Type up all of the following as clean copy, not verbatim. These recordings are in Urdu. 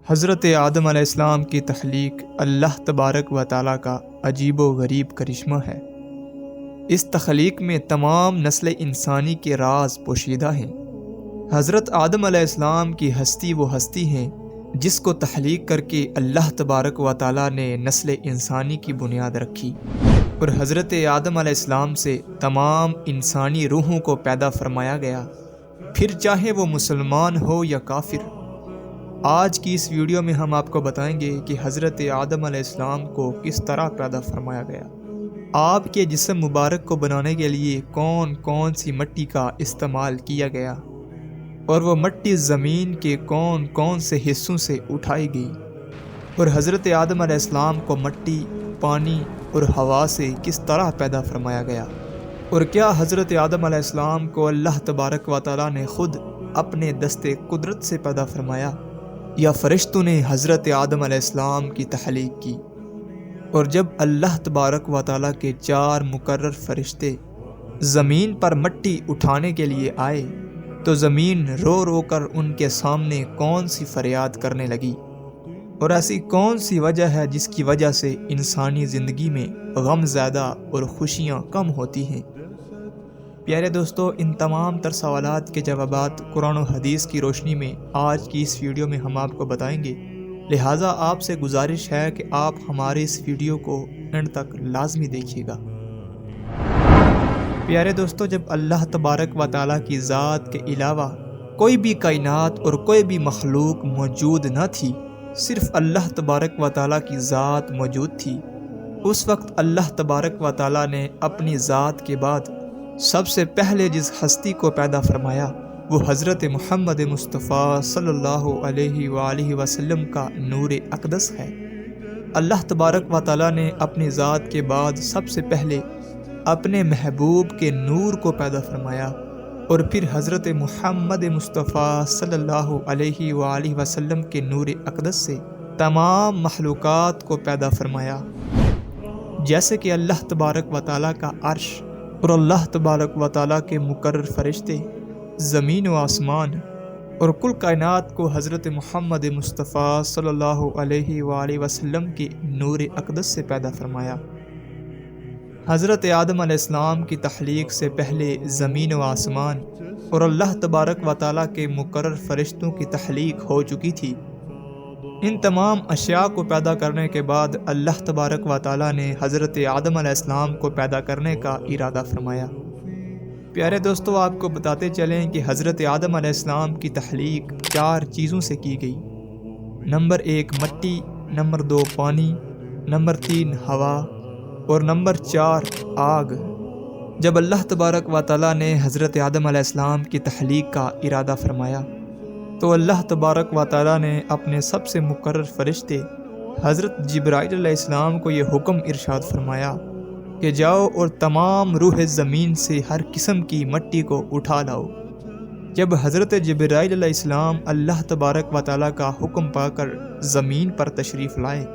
حضرت آدم علیہ السلام کی تخلیق اللہ تبارک و تعالیٰ کا عجیب و غریب کرشمہ ہے۔ اس تخلیق میں تمام نسل انسانی کے راز پوشیدہ ہیں۔ حضرت آدم علیہ السلام کی ہستی وہ ہستی ہیں جس کو تخلیق کر کے اللہ تبارک و تعالیٰ نے نسل انسانی کی بنیاد رکھی، اور حضرت آدم علیہ السلام سے تمام انسانی روحوں کو پیدا فرمایا گیا، پھر چاہے وہ مسلمان ہو یا کافر۔ آج کی اس ویڈیو میں ہم آپ کو بتائیں گے کہ حضرت آدم علیہ السلام کو کس طرح پیدا فرمایا گیا، آپ کے جسم مبارک کو بنانے کے لیے کون کون سی مٹی کا استعمال کیا گیا، اور وہ مٹی زمین کے کون کون سے حصوں سے اٹھائی گئی، اور حضرت آدم علیہ السلام کو مٹی، پانی اور ہوا سے کس طرح پیدا فرمایا گیا، اور کیا حضرت آدم علیہ السلام کو اللہ تبارک و تعالیٰ نے خود اپنے دست قدرت سے پیدا فرمایا یا فرشتوں نے حضرت آدم علیہ السلام کی تخلیق کی۔ اور جب اللہ تبارک و تعالیٰ کے 4 مقرر فرشتے زمین پر مٹی اٹھانے کے لیے آئے تو زمین رو رو کر ان کے سامنے کون سی فریاد کرنے لگی، اور ایسی کون سی وجہ ہے جس کی وجہ سے انسانی زندگی میں غم زیادہ اور خوشیاں کم ہوتی ہیں؟ پیارے دوستو، ان تمام تر سوالات کے جوابات قرآن و حدیث کی روشنی میں آج کی اس ویڈیو میں ہم آپ کو بتائیں گے، لہٰذا آپ سے گزارش ہے کہ آپ ہمارے اس ویڈیو کو اینڈ تک لازمی دیکھیے گا۔ پیارے دوستو، جب اللہ تبارک و تعالیٰ کی ذات کے علاوہ کوئی بھی کائنات اور کوئی بھی مخلوق موجود نہ تھی، صرف اللہ تبارک و تعالیٰ کی ذات موجود تھی، اس وقت اللہ تبارک و تعالیٰ نے اپنی ذات کے بعد سب سے پہلے جس ہستی کو پیدا فرمایا وہ حضرت محمد مصطفیٰ صلی اللہ علیہ وآلہ وسلم کا نور اقدس ہے۔ اللہ تبارک و تعالیٰ نے اپنی ذات کے بعد سب سے پہلے اپنے محبوب کے نور کو پیدا فرمایا، اور پھر حضرت محمد مصطفیٰ صلی اللہ علیہ وآلہ وسلم کے نور اقدس سے تمام مخلوقات کو پیدا فرمایا، جیسے کہ اللہ تبارک و تعالیٰ کا عرش اور اللہ تبارک و تعالیٰ کے مقرر فرشتے، زمین و آسمان اور کل کائنات کو حضرت محمد مصطفیٰ صلی اللہ علیہ وآلہ وسلم کے نور اقدس سے پیدا فرمایا۔ حضرت آدم علیہ السلام کی تخلیق سے پہلے زمین و آسمان اور اللہ تبارک و تعالیٰ کے مقرر فرشتوں کی تخلیق ہو چکی تھی۔ ان تمام اشیاء کو پیدا کرنے کے بعد اللہ تبارک و تعالیٰ نے حضرت آدم علیہ السلام کو پیدا کرنے کا ارادہ فرمایا۔ پیارے دوستو، آپ کو بتاتے چلیں کہ حضرت آدم علیہ السلام کی تخلیق 4 چیزوں سے کی گئی۔ نمبر 1 مٹی، نمبر 2 پانی، نمبر 3 ہوا، اور نمبر 4 آگ۔ جب اللہ تبارک و تعالیٰ نے حضرت آدم علیہ السلام کی تخلیق کا ارادہ فرمایا تو اللہ تبارک و تعالیٰ نے اپنے سب سے مقرر فرشتے حضرت جبرائیل علیہ السلام کو یہ حکم ارشاد فرمایا کہ جاؤ اور تمام روح زمین سے ہر قسم کی مٹی کو اٹھا لاؤ۔ جب حضرت جبرائیل علیہ السلام اللہ تبارک و تعالیٰ کا حکم پا کر زمین پر تشریف لائے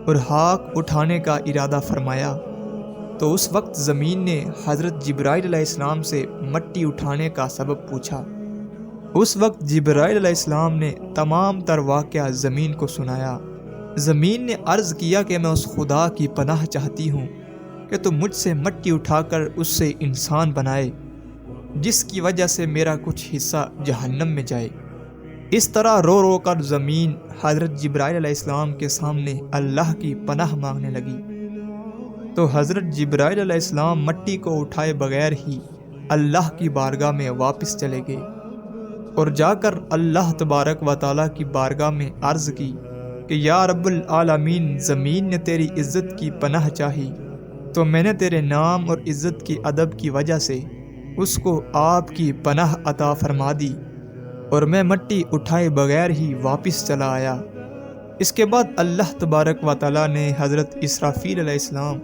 اور خاک اٹھانے کا ارادہ فرمایا تو اس وقت زمین نے حضرت جبرائیل علیہ السلام سے مٹی اٹھانے کا سبب پوچھا۔ اس وقت جبرائیل علیہ السلام نے تمام تر واقعہ زمین کو سنایا۔ زمین نے عرض کیا کہ میں اس خدا کی پناہ چاہتی ہوں کہ تو مجھ سے مٹی اٹھا کر اس سے انسان بنائے جس کی وجہ سے میرا کچھ حصہ جہنم میں جائے۔ اس طرح رو رو کر زمین حضرت جبرائیل علیہ السلام کے سامنے اللہ کی پناہ مانگنے لگی، تو حضرت جبرائیل علیہ السلام مٹی کو اٹھائے بغیر ہی اللہ کی بارگاہ میں واپس چلے گئے، اور جا کر اللہ تبارک و تعالیٰ کی بارگاہ میں عرض کی کہ یا رب العالمین، زمین نے تیری عزت کی پناہ چاہی تو میں نے تیرے نام اور عزت کی ادب کی وجہ سے اس کو آپ کی پناہ عطا فرما دی، اور میں مٹی اٹھائے بغیر ہی واپس چلا آیا۔ اس کے بعد اللہ تبارک و تعالیٰ نے حضرت اسرافیل علیہ السلام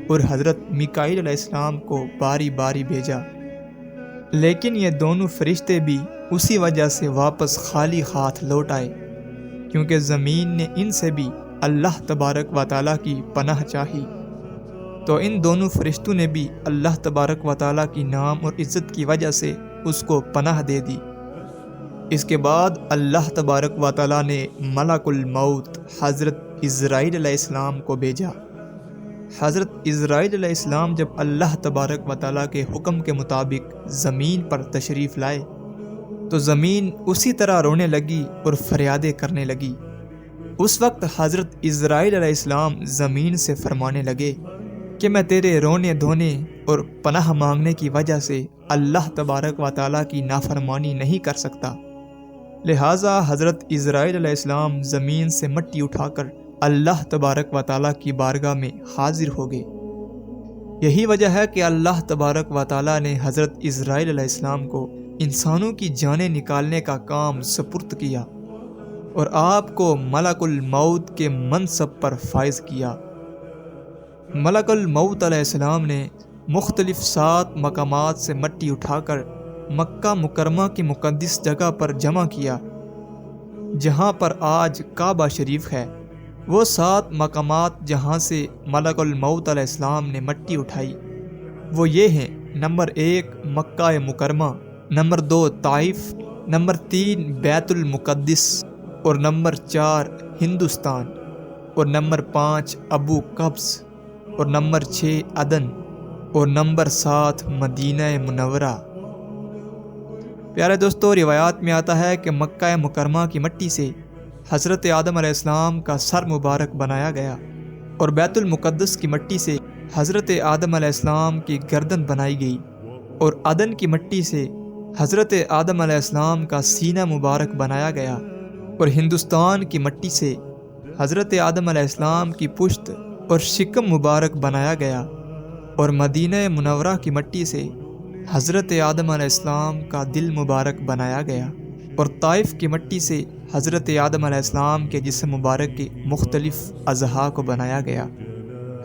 اور حضرت میکائیل علیہ السلام کو باری باری بھیجا، لیکن یہ دونوں فرشتے بھی اسی وجہ سے واپس خالی ہاتھ لوٹ آئے، کیونکہ زمین نے ان سے بھی اللہ تبارک و تعالیٰ کی پناہ چاہی، تو ان دونوں فرشتوں نے بھی اللہ تبارک و تعالیٰ کی نام اور عزت کی وجہ سے اس کو پناہ دے دی۔ اس کے بعد اللہ تبارک و تعالیٰ نے ملک الموت حضرت عزرائیل علیہ السلام کو بھیجا۔ حضرت عزرائیل علیہ السلام جب اللہ تبارک و تعالیٰ کے حکم کے مطابق زمین پر تشریف لائے تو زمین اسی طرح رونے لگی اور فریادیں کرنے لگی۔ اس وقت حضرت عزرائیل علیہ السلام زمین سے فرمانے لگے کہ میں تیرے رونے دھونے اور پناہ مانگنے کی وجہ سے اللہ تبارک و تعالیٰ کی نافرمانی نہیں کر سکتا، لہٰذا حضرت عزرائیل علیہ السلام زمین سے مٹی اٹھا کر اللہ تبارک و تعالیٰ کی بارگاہ میں حاضر ہو گئے۔ یہی وجہ ہے کہ اللہ تبارک و تعالیٰ نے حضرت عزرائیل علیہ السلام کو انسانوں کی جانیں نکالنے کا کام سپرد کیا اور آپ کو ملک الموت کے منصب پر فائز کیا۔ ملک الموت علیہ السلام نے مختلف 7 مقامات سے مٹی اٹھا کر مکہ مکرمہ کی مقدس جگہ پر جمع کیا، جہاں پر آج کعبہ شریف ہے۔ وہ 7 مقامات جہاں سے ملک الموت علیہ السلام نے مٹی اٹھائی وہ یہ ہیں: نمبر 1 مکہ مکرمہ، نمبر 2 طائف، نمبر 3 بیت المقدس، اور نمبر 4 ہندوستان، اور نمبر 5 ابو قبس، اور نمبر 6 عدن، اور نمبر 7 مدینہ منورہ۔ پیارے دوستو، روایات میں آتا ہے کہ مکہ مکرمہ کی مٹی سے حضرت آدم علیہ السلام کا سر مبارک بنایا گیا، اور بیت المقدس کی مٹی سے حضرت آدم علیہ السلام کی گردن بنائی گئی، اور عدن کی مٹی سے حضرت آدم علیہ السلام کا سینہ مبارک بنایا گیا، اور ہندوستان کی مٹی سے حضرت آدم علیہ السلام کی پشت اور شکم مبارک بنایا گیا، اور مدینہ منورہ کی مٹی سے حضرت آدم علیہ السلام کا دل مبارک بنایا گیا، اور طائف کی مٹی سے حضرت آدم علیہ السلام کے جسم مبارک کے مختلف اعضاء کو بنایا گیا۔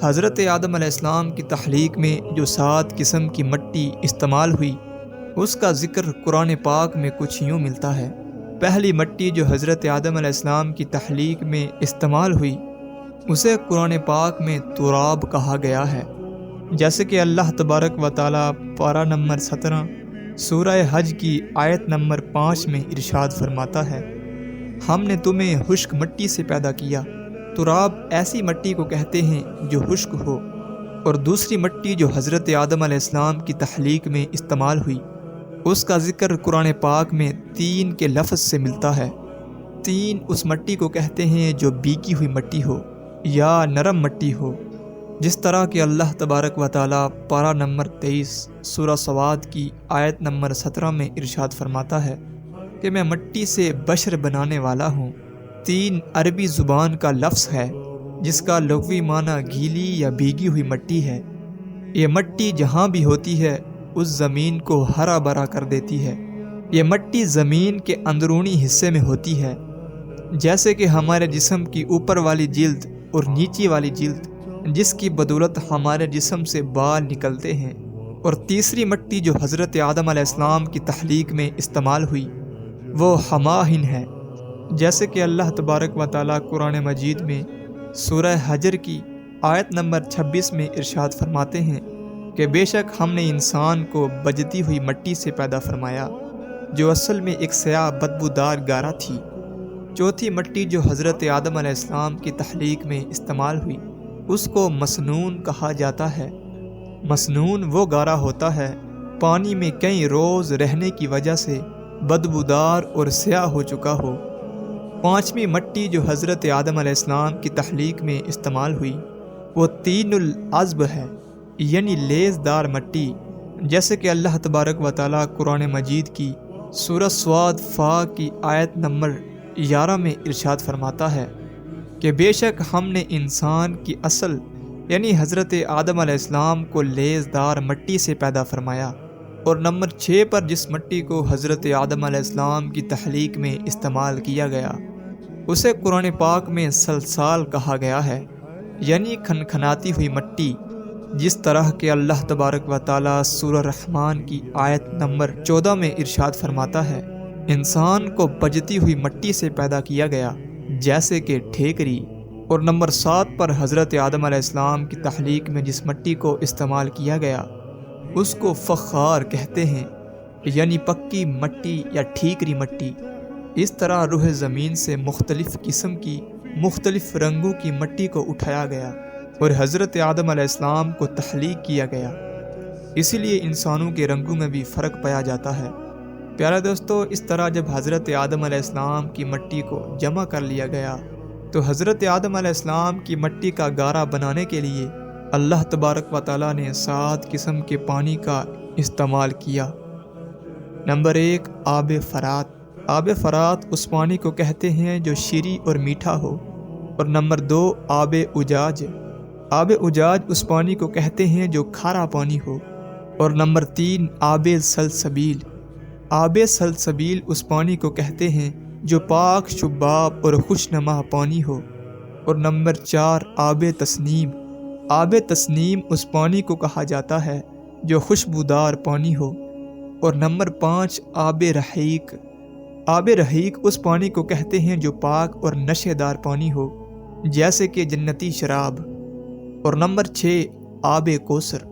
حضرت آدم علیہ السلام کی تخلیق میں جو 7 قسم کی مٹی استعمال ہوئی اس کا ذکر قرآن پاک میں کچھ یوں ملتا ہے۔ پہلی مٹی جو حضرت آدم علیہ السلام کی تخلیق میں استعمال ہوئی اسے قرآن پاک میں تراب کہا گیا ہے، جیسے کہ اللہ تبارک و تعالیٰ پارہ نمبر 17 سورہ حج کی آیت نمبر 5 میں ارشاد فرماتا ہے: ہم نے تمہیں خشک مٹی سے پیدا کیا۔ تراب ایسی مٹی کو کہتے ہیں جو خشک ہو، اور دوسری مٹی جو حضرت آدم علیہ السلام کی تخلیق میں استعمال ہوئی اس کا ذکر قرآن پاک میں 3 کے لفظ سے ملتا ہے۔ 3 اس مٹی کو کہتے ہیں جو بیکی ہوئی مٹی ہو یا نرم مٹی ہو، جس طرح کہ اللہ تبارک و تعالیٰ پارہ نمبر 23 سورہ صواد کی آیت نمبر 17 میں ارشاد فرماتا ہے کہ میں مٹی سے بشر بنانے والا ہوں۔ 3 عربی زبان کا لفظ ہے جس کا لغوی معنی گیلی یا بھیگی ہوئی مٹی ہے۔ یہ مٹی جہاں بھی ہوتی ہے اس زمین کو ہرا بھرا کر دیتی ہے۔ یہ مٹی زمین کے اندرونی حصے میں ہوتی ہے، جیسے کہ ہمارے جسم کی اوپر والی جلد اور نیچی والی جلد، جس کی بدولت ہمارے جسم سے بال نکلتے ہیں۔ اور تیسری مٹی جو حضرت آدم علیہ السلام کی تخلیق میں استعمال ہوئی وہ ہماہن ہے، جیسے کہ اللہ تبارک و تعالیٰ قرآن مجید میں سورہ حجر کی آیت نمبر 26 میں ارشاد فرماتے ہیں کہ بے شک ہم نے انسان کو بجتی ہوئی مٹی سے پیدا فرمایا جو اصل میں ایک سیاہ بدبودار گارا تھی۔ چوتھی مٹی جو حضرت آدم علیہ السلام کی تخلیق میں استعمال ہوئی اس کو مسنون کہا جاتا ہے۔ مسنون وہ گارا ہوتا ہے پانی میں کئی روز رہنے کی وجہ سے بدبودار اور سیاہ ہو چکا ہو۔ پانچویں مٹی جو حضرت آدم علیہ السلام کی تخلیق میں استعمال ہوئی وہ طین العذب ہے، یعنی لیز دار مٹی، جیسے کہ اللہ تبارک و تعالیٰ قرآن مجید کی سورہ صاد فا کی آیت نمبر 11 میں ارشاد فرماتا ہے کہ بے شک ہم نے انسان کی اصل یعنی حضرت آدم علیہ السلام کو لیز دار مٹی سے پیدا فرمایا، اور نمبر 6 پر جس مٹی کو حضرت آدم علیہ السلام کی تخلیق میں استعمال کیا گیا اسے قرآن پاک میں سلسال کہا گیا ہے، یعنی کھنکھناتی ہوئی مٹی، جس طرح کہ اللہ تبارک و تعالیٰ سورہ رحمان کی آیت نمبر 14 میں ارشاد فرماتا ہے: انسان کو بجتی ہوئی مٹی سے پیدا کیا گیا جیسے کہ ٹھیکری۔ اور نمبر 7 پر حضرت آدم علیہ السلام کی تخلیق میں جس مٹی کو استعمال کیا گیا اس کو فخار کہتے ہیں، یعنی پکی مٹی یا ٹھیکری مٹی۔ اس طرح روح زمین سے مختلف قسم کی مختلف رنگوں کی مٹی کو اٹھایا گیا اور حضرت آدم علیہ السلام کو تخلیق کیا گیا۔ اسی لیے انسانوں کے رنگوں میں بھی فرق پایا جاتا ہے۔ پیارے دوستو، اس طرح جب حضرت آدم علیہ السلام کی مٹی کو جمع کر لیا گیا تو حضرت آدم علیہ السلام کی مٹی کا گارا بنانے کے لیے اللہ تبارک و تعالیٰ نے 7 قسم کے پانی کا استعمال کیا۔ نمبر 1، آب فرات۔ آب فرات اس پانی کو کہتے ہیں جو شیریں اور میٹھا ہو۔ اور نمبر 2، آب اجاج۔ آب اجاج اس پانی کو کہتے ہیں جو کھارا پانی ہو۔ اور نمبر 3، آب سلسبیل۔ آب سلسبیل اس پانی کو کہتے ہیں جو پاک شباب اور خوشنما پانی ہو۔ اور نمبر 4، آب تسنیم۔ آب تسنیم اس پانی کو کہا جاتا ہے جو خوشبودار پانی ہو۔ اور نمبر 5، آب رحیق۔ آب رحیق اس پانی کو کہتے ہیں جو پاک اور نشے دار پانی ہو، جیسے کہ جنتی شراب۔ اور نمبر 6، آب کوثر۔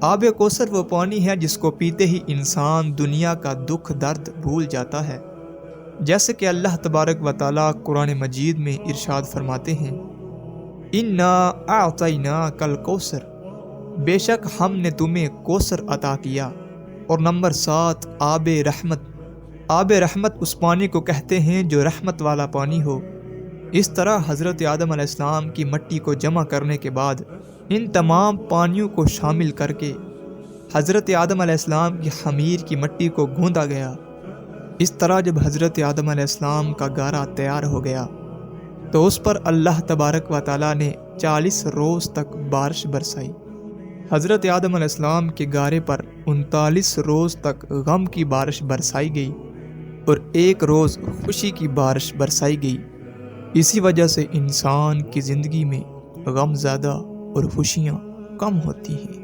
آب کوثر وہ پانی ہے جس کو پیتے ہی انسان دنیا کا دکھ درد بھول جاتا ہے، جیسے کہ اللہ تبارک و تعالیٰ قرآن مجید میں ارشاد فرماتے ہیں، اِنَّا أَعْطَيْنَاكَ الْكَوْثَرَ، بے شک ہم نے تمہیں کوثر عطا کیا۔ اور نمبر 7، آب رحمت۔ آب رحمت اس پانی کو کہتے ہیں جو رحمت والا پانی ہو۔ اس طرح حضرت آدم علیہ السلام کی مٹی کو جمع کرنے کے بعد ان تمام پانیوں کو شامل کر کے حضرت آدم علیہ السلام کی خمیر کی مٹی کو گوندا گیا۔ اس طرح جب حضرت آدم علیہ السلام کا گارا تیار ہو گیا تو اس پر اللہ تبارک و تعالیٰ نے 40 روز تک بارش برسائی۔ حضرت آدم علیہ السلام کے گارے پر 39 روز تک غم کی بارش برسائی گئی اور 1 روز خوشی کی بارش برسائی گئی۔ اسی وجہ سے انسان کی زندگی میں غم زیادہ اور خوشیاں کم ہوتی ہیں۔